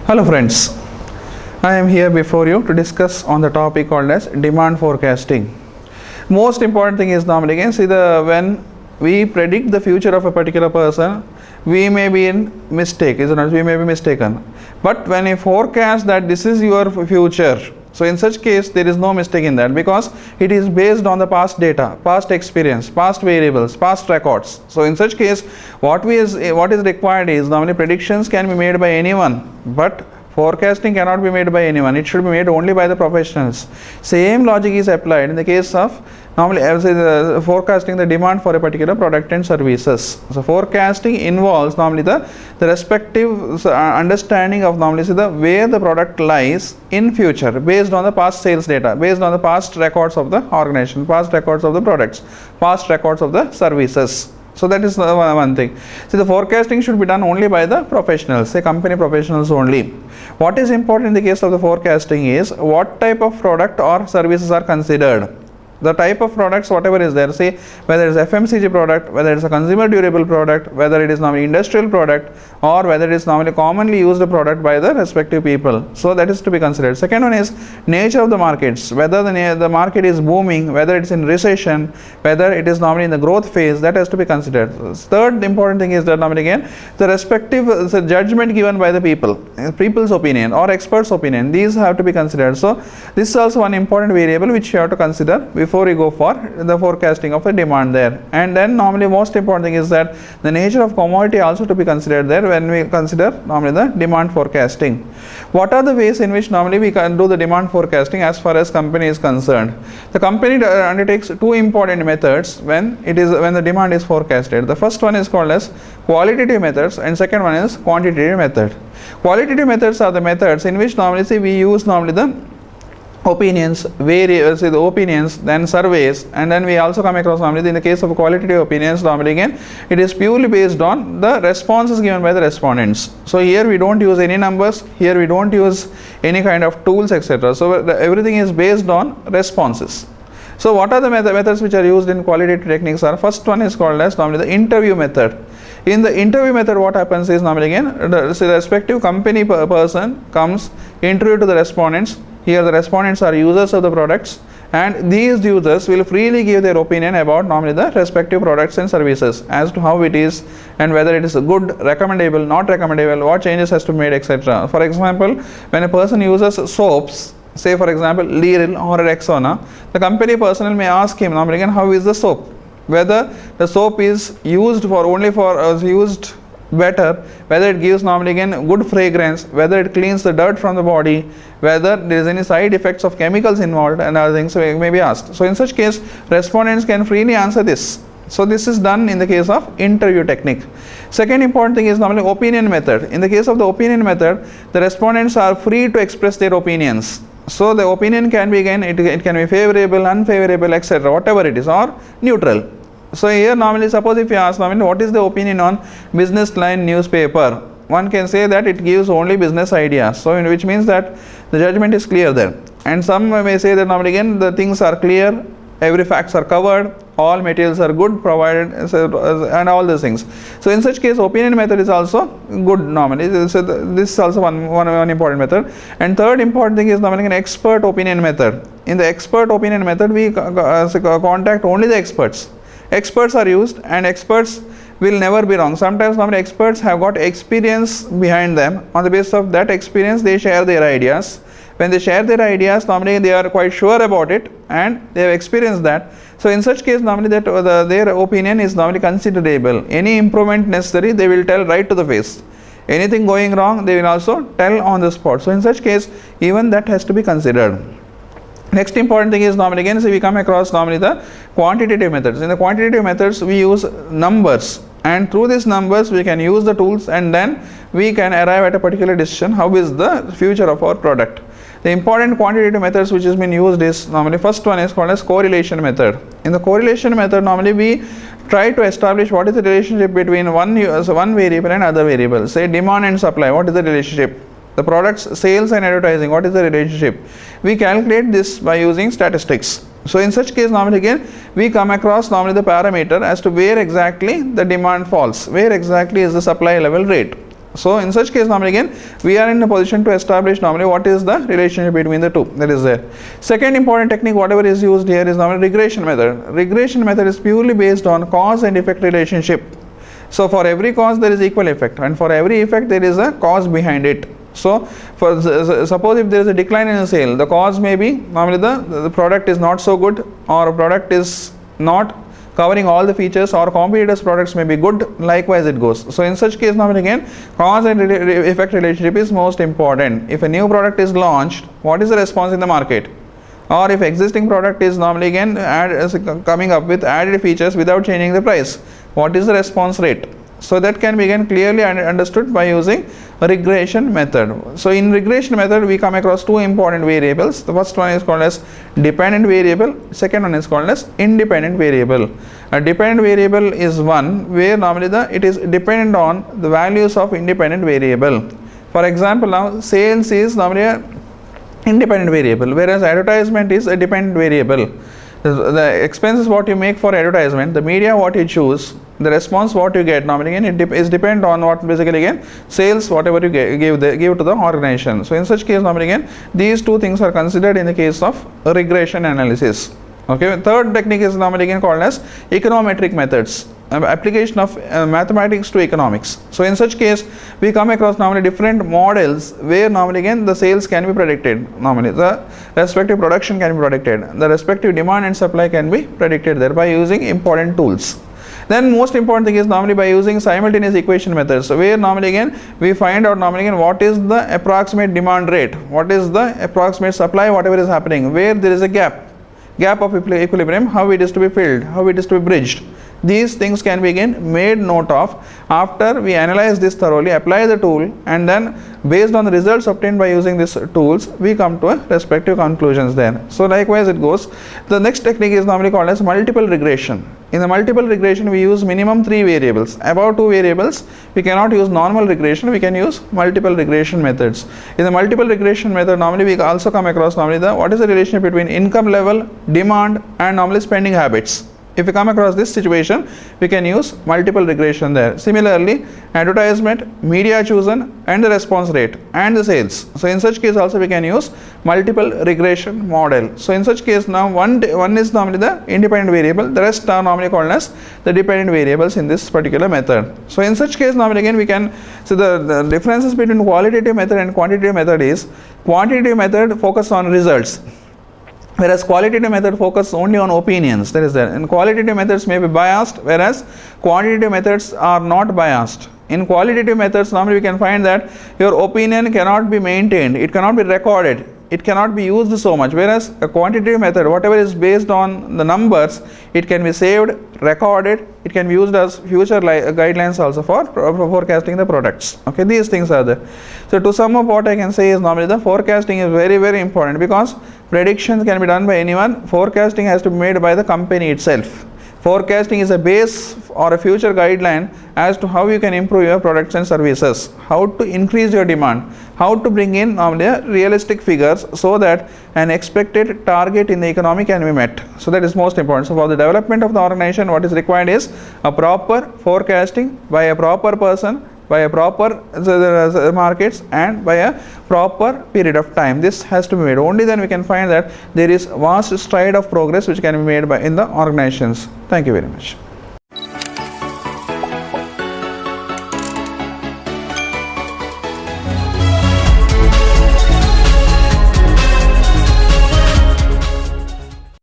Hello friends, I am here before you to discuss on the topic called as demand forecasting. Most important thing is normally again when we predict the future of a particular person, we may be in mistake, isn't it? We may be mistaken. But when you forecast that this is your future, so in such case there is no mistake in that, because it is based on the past data, past experience, past variables, past records. So in such case what is required is normally predictions can be made by anyone, but forecasting cannot be made by anyone. It should be made only by the professionals. Same logic is applied in the case of normally I would say the forecasting the demand for a particular product and services. So forecasting involves normally the respective understanding of normally the where the product lies in future based on the past sales data, based on the past records of the organization, past records of the products, past records of the services. So that is one thing. So the forecasting should be done only by the professionals, say company professionals only. What is important in the case of the forecasting is what type of product or services are considered. The type of products, whatever is there, say whether it's FMCG product, whether it's a consumer durable product, whether it is normally industrial product, or whether it is normally commonly used product by the respective people. So that is to be considered. Second one is nature of the markets, whether the market is booming, whether it's in recession, whether it is normally in the growth phase, that has to be considered. Third important thing is that normally again the respective judgment given by the people's opinion or experts' opinion, these have to be considered. So this is also one important variable which you have to consider before you go for the forecasting of the demand there. And then normally most important thing is that the nature of commodity also to be considered there when we consider normally the demand forecasting. What are the ways in which normally we can do the demand forecasting as far as company is concerned? The company undertakes two important methods when the demand is forecasted. The first one is called as qualitative methods and second one is quantitative method. Qualitative methods are the methods in which normally we use normally the opinions, the opinions, then surveys, and then we also come across normally in the case of qualitative opinions normally again it is purely based on the responses given by the respondents. So here we don't use any numbers, here we don't use any kind of tools, etc. So everything is based on responses. So what are the methods which are used in qualitative techniques are, first one is called as normally the interview method. In the interview method what happens is normally again the respective company person comes, interview to the respondents. Here the respondents are users of the products and these users will freely give their opinion about normally the respective products and services as to how it is and whether it is good, recommendable, not recommendable, what changes has to be made, etc. For example, when a person uses soaps, say for example Liril or Rexona, the company personnel may ask him normally again how is the soap, whether the soap is used used better, whether it gives normally again good fragrance, whether it cleans the dirt from the body, whether there is any side effects of chemicals involved and other things may be asked. So in such case respondents can freely answer this. So this is done in the case of interview technique. Second important thing is normally opinion method. In the case of the opinion method, the respondents are free to express their opinions. So the opinion can be again it can be favorable, unfavorable, etc., whatever it is, or neutral. So here normally suppose if you ask normally what is the opinion on Business Line newspaper, one can say that it gives only business ideas, so which means that the judgment is clear there. And some may say that normally again the things are clear, every facts are covered, all materials are good provided, and all these things. So in such case opinion method is also good normally. So this is also one important method. And third important thing is normally an expert opinion method. In the expert opinion method we contact only the experts. Experts are used and experts will never be wrong. Sometimes normally experts have got experience behind them. On the basis of that experience they share their ideas. When they share their ideas normally they are quite sure about it and they have experienced that. So in such case normally that their opinion is normally considerable. Any improvement necessary they will tell right to the face. Anything going wrong they will also tell on the spot. So in such case even that has to be considered. Next important thing is normally again we come across normally the quantitative methods. In the quantitative methods we use numbers and through these numbers we can use the tools and then we can arrive at a particular decision how is the future of our product. The important quantitative methods which has been used is normally first one is called as correlation method. In the correlation method normally we try to establish what is the relationship between one variable and other variable. Say demand and supply, what is the relationship? The products sales and advertising, what is the relationship? We calculate this by using statistics. So in such case normally again we come across normally the parameter as to where exactly the demand falls, where exactly is the supply level rate. So in such case normally again we are in a position to establish normally what is the relationship between the two that is there. Second important technique whatever is used here is normally regression method. Regression method is purely based on cause and effect relationship. So for every cause there is equal effect, and for every effect there is a cause behind it. So for suppose if there is a decline in a sale, the cause may be normally the product is not so good, or a product is not covering all the features, or competitors products may be good, likewise it goes. So in such case normally again cause and effect relationship is most important. If a new product is launched, what is the response in the market? Or if existing product is normally again coming up with added features without changing the price, what is the response rate? So that can be again clearly understood by using a regression method. So in regression method we come across two important variables. The first one is called as dependent variable, second one is called as independent variable. A dependent variable is one where normally it is dependent on the values of independent variable. For example, now sales is normally a independent variable, whereas advertisement is a dependent variable. The expenses what you make for advertisement, the media what you choose, the response what you get normally again it is depend on what basically again sales whatever you give to the organization. So in such case normally again these two things are considered in the case of regression analysis. Okay, third technique is normally again called as econometric methods, application of mathematics to economics. So in such case we come across normally different models where normally again the sales can be predicted, normally the respective production can be predicted, the respective demand and supply can be predicted there by using important tools. Then most important thing is normally by using simultaneous equation methods, so where normally again we find out normally again what is the approximate demand rate, what is the approximate supply, whatever is happening, where there is a gap of equilibrium, how it is to be filled, how it is to be bridged. These things can be again made note of after we analyze this thoroughly, apply the tool, and then based on the results obtained by using these tools we come to a respective conclusions there. So likewise it goes. The next technique is normally called as multiple regression. In the multiple regression we use minimum 3 variables. Above 2 variables we cannot use normal regression, we can use multiple regression methods. In the multiple regression method normally we also come across normally what is the relationship between income level, demand and normally spending habits. If we come across this situation, we can use multiple regression there. Similarly, advertisement, media chosen and the response rate and the sales. So in such case also we can use multiple regression model. So in such case now one is normally the independent variable, the rest are normally called as the dependent variables in this particular method. So in such case normally again we can, so the differences between qualitative method and quantitative method is quantitative method focus on results, whereas qualitative method focus only on opinions, that is there. And qualitative methods may be biased, whereas quantitative methods are not biased. In qualitative methods normally we can find that your opinion cannot be maintained, it cannot be recorded, it cannot be used so much, whereas a quantitative method whatever is based on the numbers it can be saved, recorded, it can be used as future guidelines also for forecasting the products. Okay, these things are there. So to sum up what I can say is normally the forecasting is very very important, because predictions can be done by anyone, forecasting has to be made by the company itself. Forecasting is a base or a future guideline as to how you can improve your products and services, how to increase your demand, how to bring in realistic figures so that an expected target in the economy can be met. So that is most important. So for the development of the organization what is required is a proper forecasting by a proper person, by a proper markets and by a proper period of time. This has to be made. Only then we can find that there is vast stride of progress which can be made in the organizations. Thank you very much.